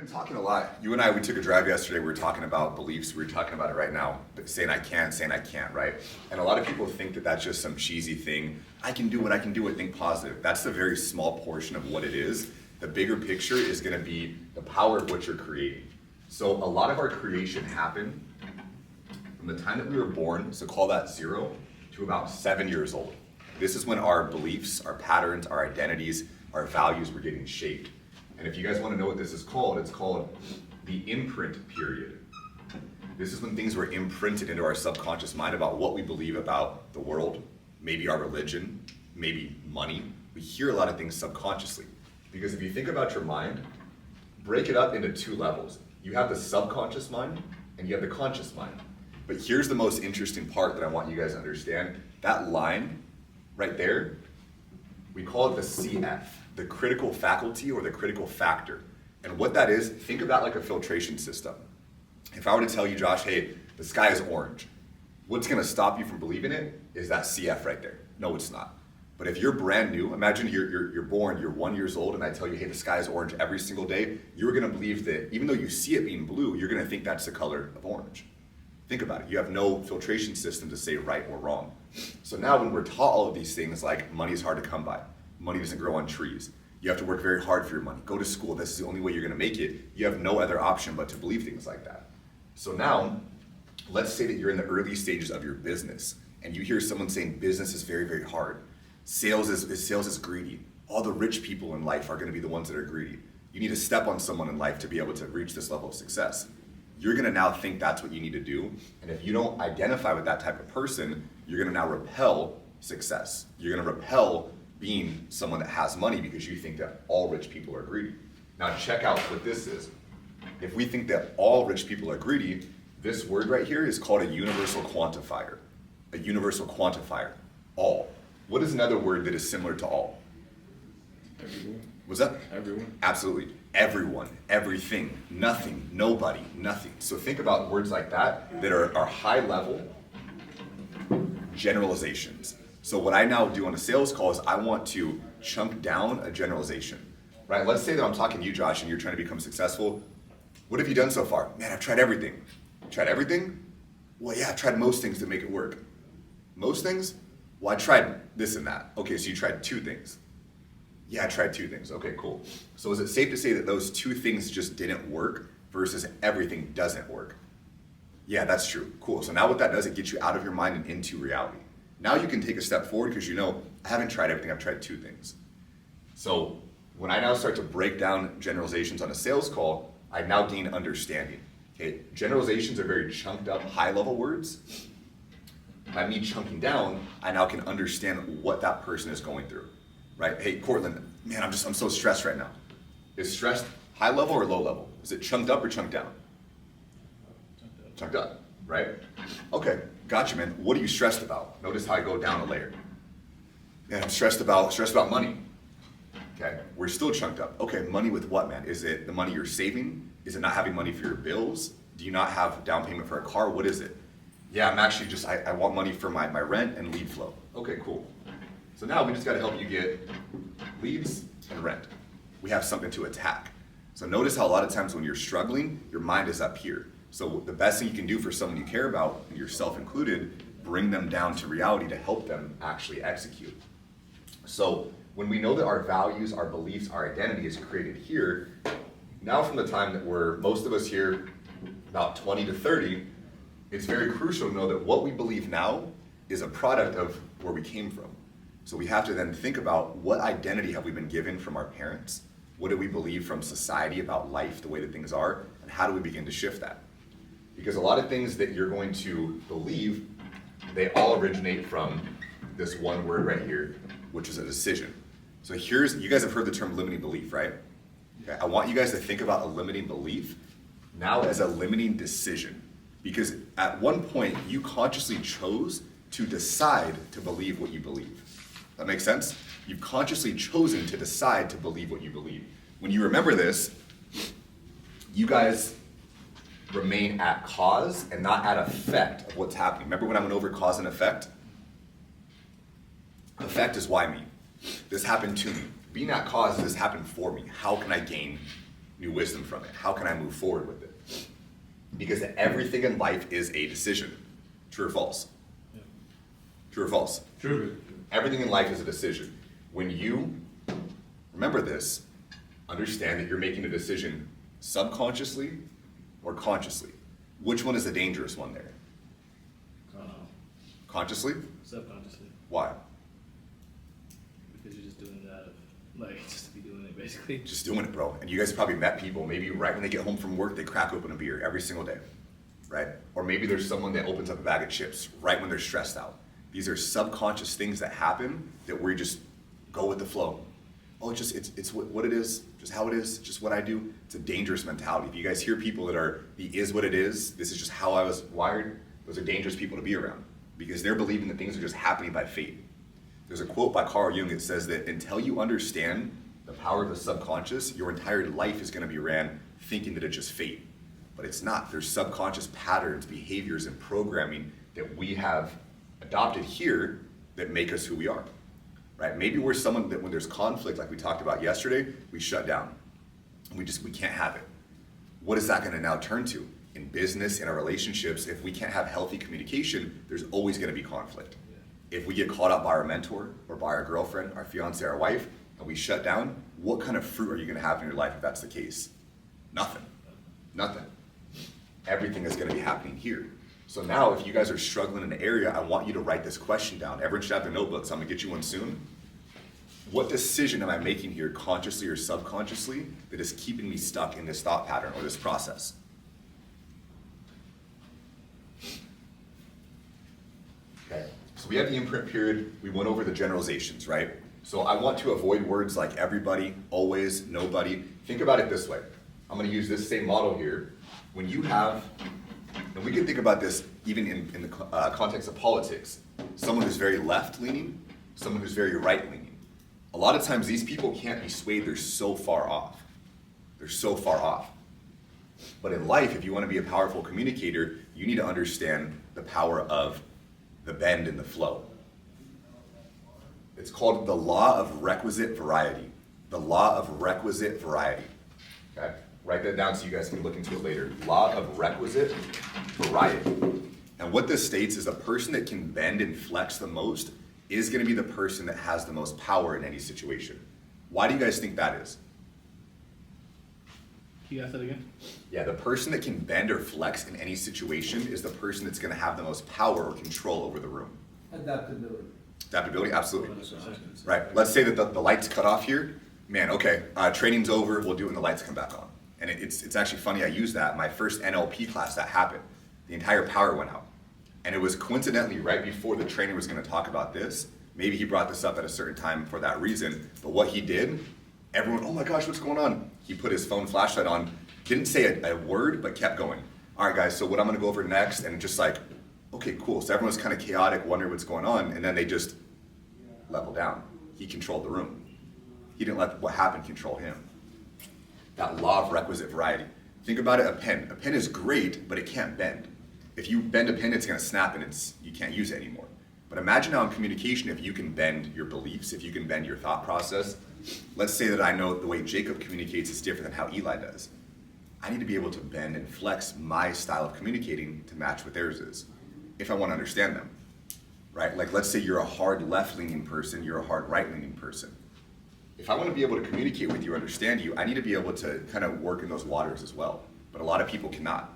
We've been talking a lot. You and I, we took a drive yesterday. We were talking about beliefs. We were talking about it right now. Saying I can't, right? And a lot of people think that that's just some cheesy thing. I can do it, think positive. That's a very small portion of what it is. The bigger picture is going to be the power of what you're creating. So a lot of our creation happened from the time that we were born, so call that 0, to about 7 years old. This is when our beliefs, our patterns, our identities, our values were getting shaped. And if you guys want to know what this is called, it's called the imprint period. This is when things were imprinted into our subconscious mind about what we believe about the world, maybe our religion, maybe money. We hear a lot of things subconsciously. Because if you think about your mind, break it up into 2 levels. You have the subconscious mind and you have the conscious mind. But here's the most interesting part that I want you guys to understand. That line right there, we call it the CF, the critical faculty or the critical factor. And what that is, think of that like a filtration system. If I were to tell you, Josh, hey, the sky is orange, what's gonna stop you from believing it is that CF right there. No, it's not. But if you're brand new, imagine you're born, you're 1 year old, and I tell you, hey, the sky is orange every single day, you're gonna believe that even though you see it being blue, you're gonna think that's the color of orange. Think about it. You have no filtration system to say right or wrong. So now when we're taught all of these things like money is hard to come by, money doesn't grow on trees, you have to work very hard for your money, go to school, this is the only way you're gonna make it, you have no other option but to believe things like that. So now, let's say that you're in the early stages of your business and you hear someone saying business is very, very hard. Sales is greedy. All the rich people in life are gonna be the ones that are greedy. You need to step on someone in life to be able to reach this level of success. You're gonna now think that's what you need to do. And if you don't identify with that type of person, you're gonna now repel success. You're gonna repel being someone that has money because you think that all rich people are greedy. Now check out what this is. If we think that all rich people are greedy, this word right here is called a universal quantifier. A universal quantifier, all. What is another word that is similar to all? Everyone. What's that? Everyone. Absolutely. Everyone, everything, nothing, nobody, nothing. So think about words like that that are high level generalizations. So what I now do on a sales call is I want to chunk down a generalization, right? Let's say that I'm talking to you, Josh, and you're trying to become successful. What have you done so far? Man, I've tried everything. Tried everything? Well, yeah, I've tried most things to make it work. Most things? Well, I tried this and that. Okay, so you tried 2 things. Yeah, I tried 2 things. Okay, cool. So is it safe to say that those 2 things just didn't work versus everything doesn't work? Yeah, that's true. Cool. So now what that does, it gets you out of your mind and into reality. Now you can take a step forward because you know, I haven't tried everything, I've tried 2 things. So when I now start to break down generalizations on a sales call, I now gain understanding. Okay, generalizations are very chunked up, high level words. By me chunking down, I now can understand what that person is going through. Right? Hey, Cortland, man, I'm so stressed right now. Is stress high level or low level? Is it chunked up or chunked down? Chunked up, right? Okay, gotcha, man. What are you stressed about? Notice how I go down a layer. Man, I'm stressed about money. Okay, we're still chunked up. Okay, money with what, man? Is it the money you're saving? Is it not having money for your bills? Do you not have down payment for a car? What is it? Yeah, I'm actually I want money for my rent and lead flow. Okay, cool. So now we just got to help you get leads and rent. We have something to attack. So notice how a lot of times when you're struggling, your mind is up here. So the best thing you can do for someone you care about, yourself included, bring them down to reality to help them actually execute. So when we know that our values, our beliefs, our identity is created here, now from the time that most of us here, about 20 to 30, it's very crucial to know that what we believe now is a product of where we came from. So we have to then think about what identity have we been given from our parents? What do we believe from society about life, the way that things are? And how do we begin to shift that? Because a lot of things that you're going to believe, they all originate from this one word right here, which is a decision. So you guys have heard the term limiting belief, right? Okay, I want you guys to think about a limiting belief now as a limiting decision. Because at one point, you consciously chose to decide to believe what you believe. That makes sense? You've consciously chosen to decide to believe what you believe. When you remember this, you guys remain at cause and not at effect of what's happening. Remember when I went over cause and effect? Effect is why me. This happened to me. Being at cause, this happened for me. How can I gain new wisdom from it? How can I move forward with it? Because everything in life is a decision. True or false? Yeah. True or false? True. Everything in life is a decision. When you remember this, understand that you're making a decision subconsciously or consciously. Which one is the dangerous one there? Consciously? Subconsciously. Why? Because you're just doing that just to be doing it, basically. Just doing it, bro. And you guys probably met people, maybe right when they get home from work, they crack open a beer every single day, right? Or maybe there's someone that opens up a bag of chips right when they're stressed out. These are subconscious things that happen that we just go with the flow. Oh, it's what it is, just how it is, just what I do. It's a dangerous mentality. If you guys hear people that are, the is what it is, this is just how I was wired, those are dangerous people to be around because they're believing that things are just happening by fate. There's a quote by Carl Jung that says that until you understand the power of the subconscious, your entire life is going to be ran thinking that it's just fate. But it's not. There's subconscious patterns, behaviors, and programming that we have adopted here that make us who we are. Right? Maybe we're someone that when there's conflict, like we talked about yesterday, we shut down. And we can't have it. What is that going to now turn to? In business, in our relationships, if we can't have healthy communication, there's always going to be conflict. If we get caught up by our mentor or by our girlfriend, our fiance, our wife, and we shut down, what kind of fruit are you going to have in your life if that's the case? Nothing. Nothing. Everything is going to be happening here. So now if you guys are struggling in an area, I want you to write this question down. Everyone should have their notebooks. I'm going to get you one soon. What decision am I making here, consciously or subconsciously, that is keeping me stuck in this thought pattern or this process? Okay. So we have the imprint period. We went over the generalizations, right? So I want to avoid words like everybody, always, nobody. Think about it this way. I'm going to use this same model here. When you have, and we can think about this even in the context of politics, someone who's very left-leaning, someone who's very right-leaning. A lot of times these people can't be swayed. They're so far off. They're so far off. But in life, if you want to be a powerful communicator, you need to understand the power of the bend and the flow. It's called the law of requisite variety. The law of requisite variety. Okay? Write that down so you guys can look into it later. Law of requisite variety. And what this states is a person that can bend and flex the most is going to be the person that has the most power in any situation. Why do you guys think that is? Can you ask that again? Yeah, the person that can bend or flex in any situation is the person that's going to have the most power or control over the room. Adaptability. Adaptability, absolutely. Right, let's say that the lights cut off here. Man, okay, training's over, we'll do it when the lights come back on. And it's actually funny I use that. My first NLP class, that happened. The entire power went out. And it was coincidentally right before the trainer was going to talk about this. Maybe he brought this up at a certain time for that reason. But what he did, everyone, oh my gosh, what's going on? He put his phone flashlight on, didn't say a word, but kept going. All right, guys, so what I'm going to go over next, and just like, okay, cool. So everyone's kind of chaotic, wondering what's going on, and then they just level down. He controlled the room. He didn't let what happened control him. That law of requisite variety. Think about it, a pen. A pen is great, but it can't bend. If you bend a pen, it's going to snap and you can't use it anymore. But imagine now in communication, if you can bend your beliefs, if you can bend your thought process. Let's say that I know the way Jacob communicates is different than how Eli does. I need to be able to bend and flex my style of communicating to match what theirs is, if I want to understand them, right? Like let's say you're a hard left-leaning person, you're a hard right-leaning person. If I want to be able to communicate with you, understand you, I need to be able to kind of work in those waters as well. But a lot of people cannot.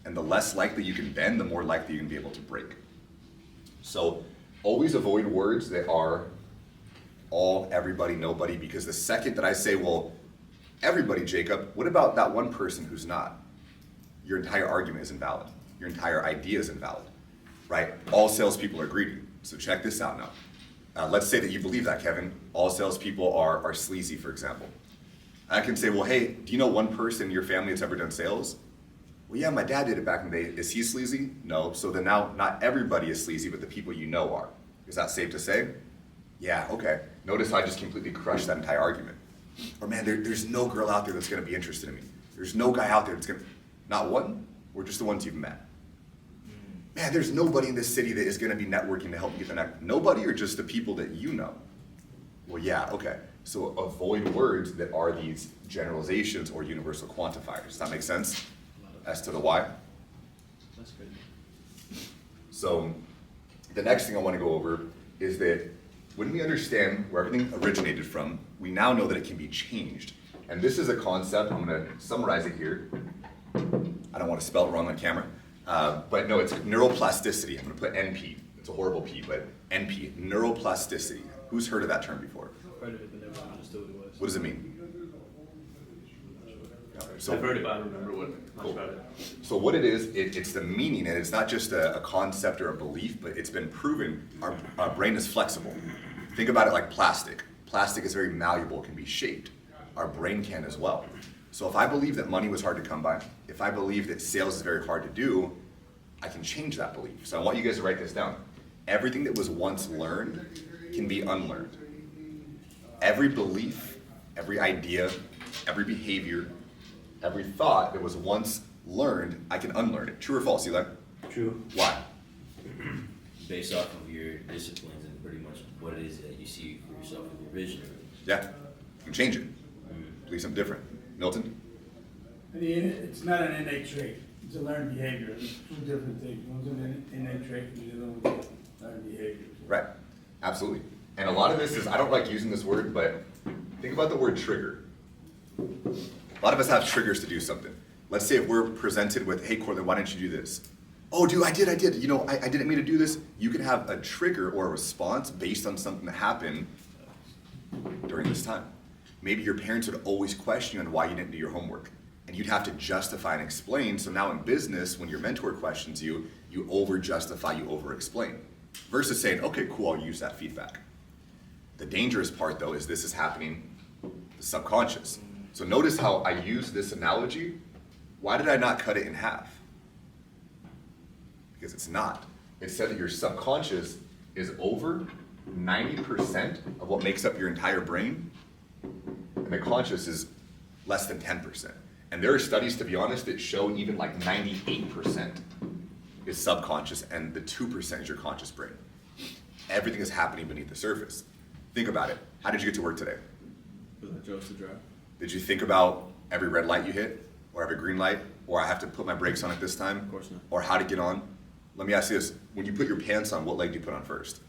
And the less likely you can bend, the more likely you're going to be able to break. So always avoid words that are all, everybody, nobody, because the second that I say, well, everybody, Jacob, what about that one person who's not? Your entire argument is invalid. Your entire idea is invalid, right? All salespeople are greedy. So check this out now. Let's say that you believe that, Kevin. All salespeople are sleazy, for example. I can say, well, hey, do you know one person in your family that's ever done sales? Well, yeah, my dad did it back in the day. Is he sleazy? No. So then now, not everybody is sleazy, but the people you know are. Is that safe to say? Yeah, okay. Notice how I just completely crushed that entire argument. Or man, there's no girl out there that's going to be interested in me. There's no guy out there that's going to, not one, or just the ones you've met. Man, there's nobody in this city that is going to be networking to help you get the next. Nobody or just the people that you know? Well, yeah, okay. So avoid words that are these generalizations or universal quantifiers. Does that make sense? As to the why? That's great. So the next thing I want to go over is that when we understand where everything originated from, we now know that it can be changed. And this is a concept, I'm going to summarize it here. I don't want to spell it wrong on camera. But no, it's neuroplasticity. I'm going to put NP. It's a horrible P, but NP, neuroplasticity. Who's heard of that term before? I've heard of it, but never understood what it was. What does it mean? So, I've heard it, but I don't remember much about it. So what it is, it's the meaning, and it's not just a concept or a belief, but it's been proven our brain is flexible. Think about it like plastic. Plastic is very malleable, can be shaped. Our brain can as well. So if I believe that money was hard to come by, if I believe that sales is very hard to do, I can change that belief. So I want you guys to write this down. Everything that was once learned can be unlearned. Every belief, every idea, every behavior, every thought that was once learned, I can unlearn it. True or false, Eli? True. Why? Based off of your disciplines and pretty much what it is that you see for yourself in your vision. Yeah, you can change it. Believe something different. Milton? It's not an innate trait, it's a learned behavior. It's two different things. One's an innate trait, and the other one's learned behavior. Right, absolutely. And a lot of this is, I don't like using this word, but think about the word trigger. A lot of us have triggers to do something. Let's say if we're presented with, hey Cortland, why didn't you do this? Oh dude, I did. You know, I didn't mean to do this. You can have a trigger or a response based on something that happened during this time. Maybe your parents would always question you on why you didn't do your homework. And you'd have to justify and explain. So now in business, when your mentor questions you, you over-justify, you over-explain. Versus saying, okay, cool, I'll use that feedback. The dangerous part though is this is happening the subconscious. So notice how I use this analogy. Why did I not cut it in half? Because it's not. It said that your subconscious is over 90% of what makes up your entire brain, and the conscious is less than 10%. And there are studies, to be honest, that show even like 98% is subconscious and the 2% is your conscious brain. Everything is happening beneath the surface. Think about it. How did you get to work today? Because I chose to drive. Did you think about every red light you hit, or every green light, or I have to put my brakes on at this time? Of course not. Or how to get on? Let me ask you this. When you put your pants on, what leg do you put on first?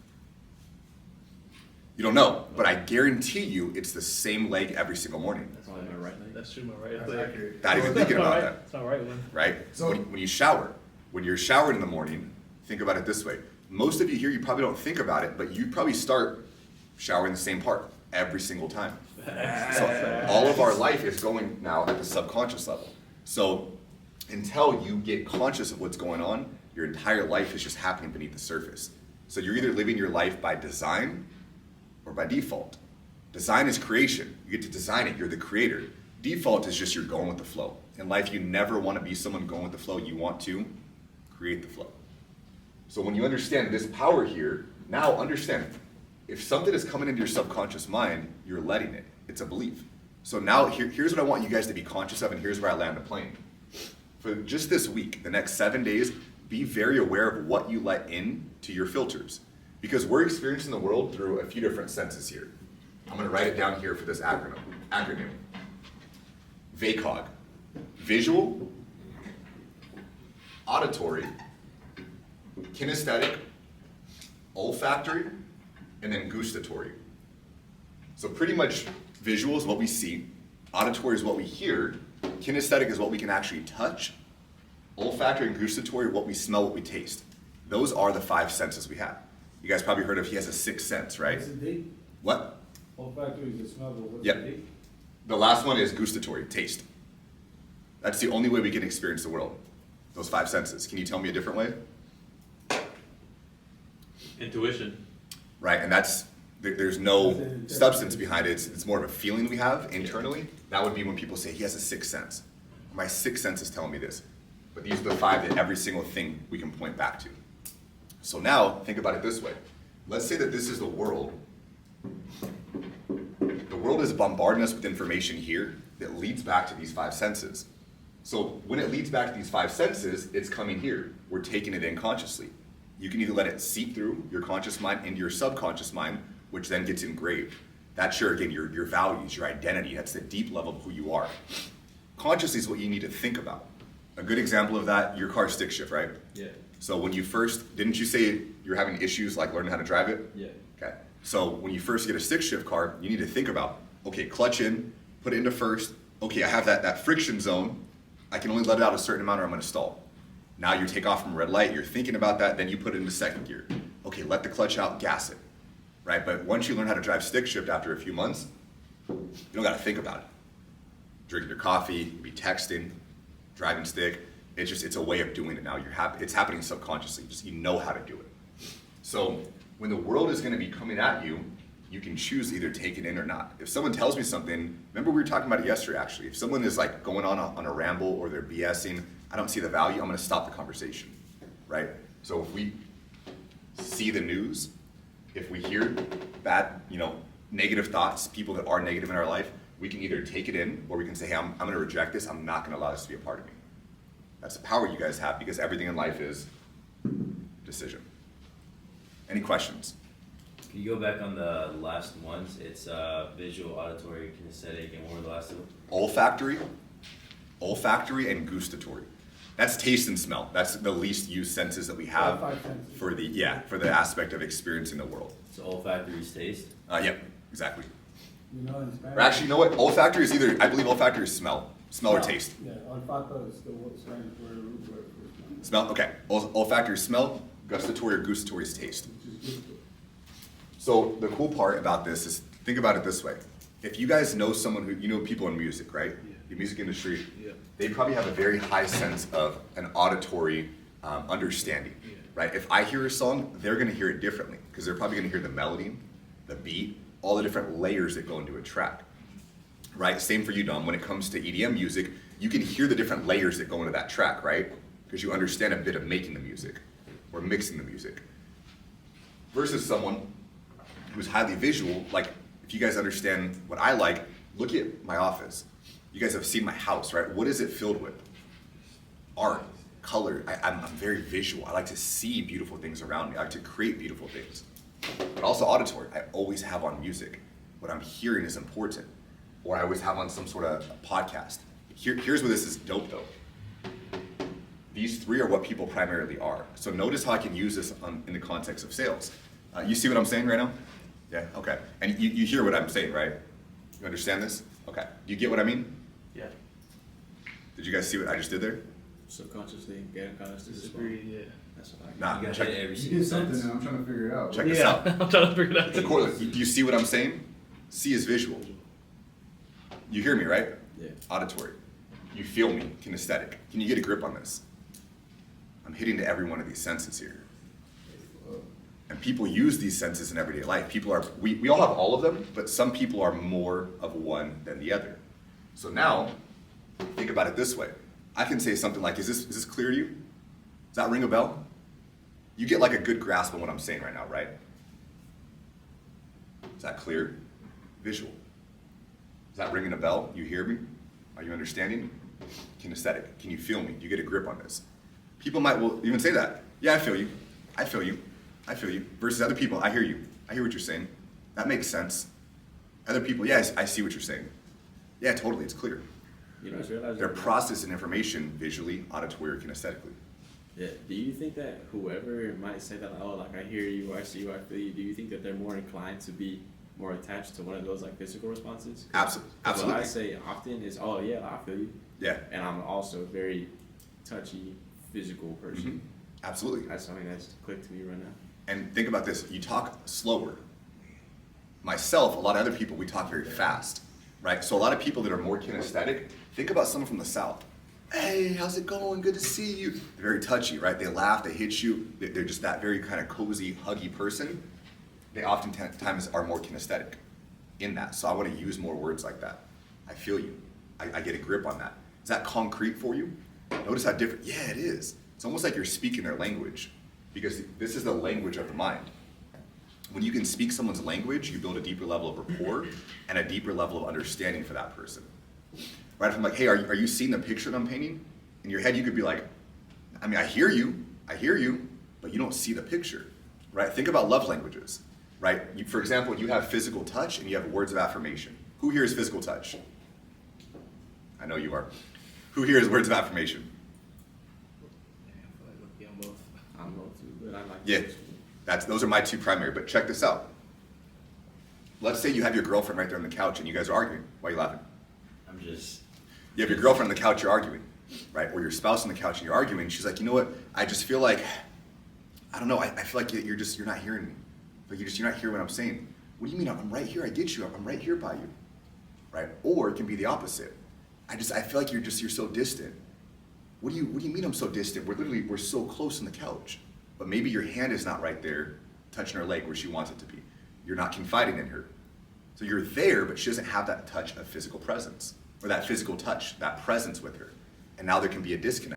You don't know, but I guarantee you it's the same leg every single morning. That's all my right leg. That's true, my right leg. Not even thinking about that, It's my right one. right? So- when you shower, when you're showering in the morning, think about it this way. Most of you here, you probably don't think about it, but you probably start showering the same part every single time. So all of our life is going now at the subconscious level. So until you get conscious of what's going on, your entire life is just happening beneath the surface. So you're either living your life by design or by default. Design is creation. You get to design it, you're the creator. Default is just you're going with the flow. In life, you never want to be someone going with the flow. You want to create the flow. So when you understand this power here, now understand, if something is coming into your subconscious mind, you're letting it. It's a belief. So now here's what I want you guys to be conscious of, and here's where I land the plane. For just this week, the next 7 days, be very aware of what you let in to your filters. Because we're experiencing the world through a few different senses here. I'm going to write it down here for this acronym. VACOG. Visual, auditory, kinesthetic, olfactory, and then gustatory. So pretty much visual is what we see, auditory is what we hear, kinesthetic is what we can actually touch, olfactory and gustatory what we smell, what we taste. Those are the 5 senses we have. You guys probably heard of he has a 6th sense, right? What's the D? What? Olfactory is the smell, but what's Yep. the D? The last one is gustatory, taste. That's the only way we can experience the world. Those 5 senses. Can you tell me a different way? Intuition. Right, and there's no substance behind it. It's more of a feeling we have internally. That would be when people say he has a 6th sense. My 6th sense is telling me this. But these are the 5 that every single thing we can point back to. So now, think about it this way. Let's say that this is the world. The world is bombarding us with information here that leads back to these 5 senses. So when it leads back to these 5 senses, it's coming here. We're taking it in consciously. You can either let it seep through your conscious mind into your subconscious mind, which then gets engraved. That's again, your values, your identity. That's the deep level of who you are. Consciously is what you need to think about. A good example of that, your car stick shift, right? Yeah. So when you first, didn't you say you're having issues like learning how to drive it? Yeah. Okay. So when you first get a stick shift car, you need to think about, okay, clutch in, put it into first. Okay, I have that friction zone. I can only let it out a certain amount or I'm gonna stall. Now you take off from a red light, you're thinking about that, then you put it into second gear. Okay, let the clutch out, gas it, right? But once you learn how to drive stick shift after a few months, you don't gotta think about it. Drinking your coffee, be texting, driving stick, it's a way of doing it now. It's happening subconsciously, just you know how to do it. So when the world is gonna be coming at you, you can choose to either take it in or not. If someone tells me something, remember we were talking about it yesterday actually, if someone is like going on a ramble or they're BSing, I don't see the value, I'm gonna stop the conversation, right? So if we see the news, if we hear bad, negative thoughts, people that are negative in our life, we can either take it in or we can say, hey, I'm gonna reject this, I'm not gonna allow this to be a part of me. That's the power you guys have because everything in life is decision. Any questions? Can you go back on the last ones? It's visual, auditory, kinesthetic, and what were the last two? Olfactory and gustatory. That's taste and smell. That's the least used senses that we have for the aspect of experiencing the world. So olfactory is taste? Yep, exactly. You know, in Spanish. Or actually, you know what? Olfactory is I believe olfactory is smell or taste. Yeah, olfato is the Spanish word for Smell, okay. Olfactory is smell, gustatory or gustatory is taste. which is good. So the cool part about this is, think about it this way. If you guys know someone who, people in music, right? Yeah. The music industry, Yeah. they probably have a very high sense of an auditory understanding, Yeah. right? If I hear a song, they're gonna hear it differently because they're probably gonna hear the melody, the beat, all the different layers that go into a track, right? Same for you, Dom. When it comes to EDM music, you can hear the different layers that go into that track, right? Because you understand a bit of making the music or mixing the music. Versus someone who's highly visual, like if you guys understand what I like, look at my office. You guys have seen my house, right? What is it filled with? Art, color. I'm very visual. I like to see beautiful things around me. I like to create beautiful things. But also auditory. I always have on music. What I'm hearing is important. Or I always have on some sort of podcast. Here's where this is dope though. These three are what people primarily are. So notice how I can use this in the context of sales. You see what I'm saying right now? Yeah, okay. And you hear what I'm saying, right? You understand this? Okay. Do you get what I mean? Yeah. Did you guys see what I just did there? Subconsciously, getting consciously Disagree, yeah. That's what I Nah, You got check, that every You single did something sense. and I'm trying to figure it out. check this Yeah, out. I'm trying to figure it out. The correlate. Do you see what I'm saying? See is visual. You hear me, right? Yeah. Auditory. You feel me, kinesthetic. Can you get a grip on this? I'm hitting to every one of these senses here. And people use these senses in everyday life. We all have all of them, but some people are more of one than the other. So now, think about it this way. I can say something like, is this clear to you? Does that ring a bell? You get like a good grasp on what I'm saying right now, right? Is that clear? Visual. Is that ringing a bell? You hear me? Are you understanding? Kinesthetic. Can you feel me? Do you get a grip on this? People will even say that. Yeah, I feel you. I feel you. I feel you. Versus other people, I hear you. I hear what you're saying. That makes sense. Other people, yeah, I see what you're saying. Yeah, totally, it's clear. You know, I just realized They're processing information visually, auditory, or kinesthetically. Yeah. Do you think that whoever might say that, oh, like I hear you, I see you, I feel you, do you think that they're more inclined to be more attached to one of those like physical responses? Absolutely. What I say often is, oh yeah, I feel you. Yeah. And I'm also a very touchy, physical person. Absolutely. That's something that's clicked to me right now. And think about this, you talk slower. Myself, a lot of other people, we talk very fast, right? So a lot of people that are more kinesthetic, think about someone from the South. Hey, how's it going? Good to see you. They're very touchy, right? They laugh, they hit you. They're just that very kind of cozy, huggy person. They oftentimes are more kinesthetic in that. So I want to use more words like that. I feel you. I get a grip on that. Is that concrete for you? Notice how different, yeah, it is. It's almost like you're speaking their language because this is the language of the mind. When you can speak someone's language, you build a deeper level of rapport and a deeper level of understanding for that person. Right? If I'm like, hey, are you seeing the picture that I'm painting? In your head, you could be like, I hear you, but you don't see the picture, right? Think about love languages. right? For example, you have physical touch and you have words of affirmation. Who here is physical touch? I know you are. Who here is words of affirmation? Yeah, I feel like looking on both. I'm both too, but I like. Yeah, those are my two primary, but check this out. Let's say you have your girlfriend right there on the couch and you guys are arguing. Why are you laughing? I'm just. You have your girlfriend on the couch, you're arguing, right? Or your spouse on the couch and you're arguing. She's like, you know what? I just feel like, I don't know. I feel like you're not hearing me. Like you're not hearing what I'm saying. What do you mean? I'm right here. I get you. I'm right here by you, right? Or it can be the opposite. I feel like you're so distant. What do you mean I'm so distant? We're so close on the couch, but maybe your hand is not right there, touching her leg where she wants it to be. You're not confiding in her. So you're there, but she doesn't have that touch of physical presence, or that physical touch, that presence with her. And now there can be a disconnect.